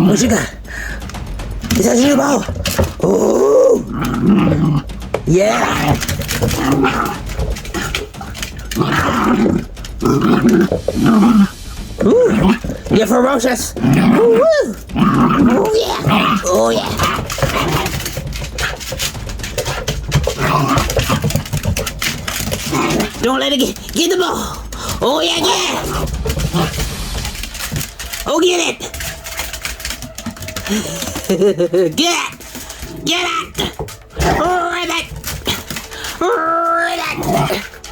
What you got? Is that your ball? Ooh. Yeah. Ooh. You're ferocious. Ooh. Oh yeah. Oh yeah. Don't let it get the ball. Oh yeah, yeah. Oh, get it. Get it. Get it. Ribbit. Ribbit.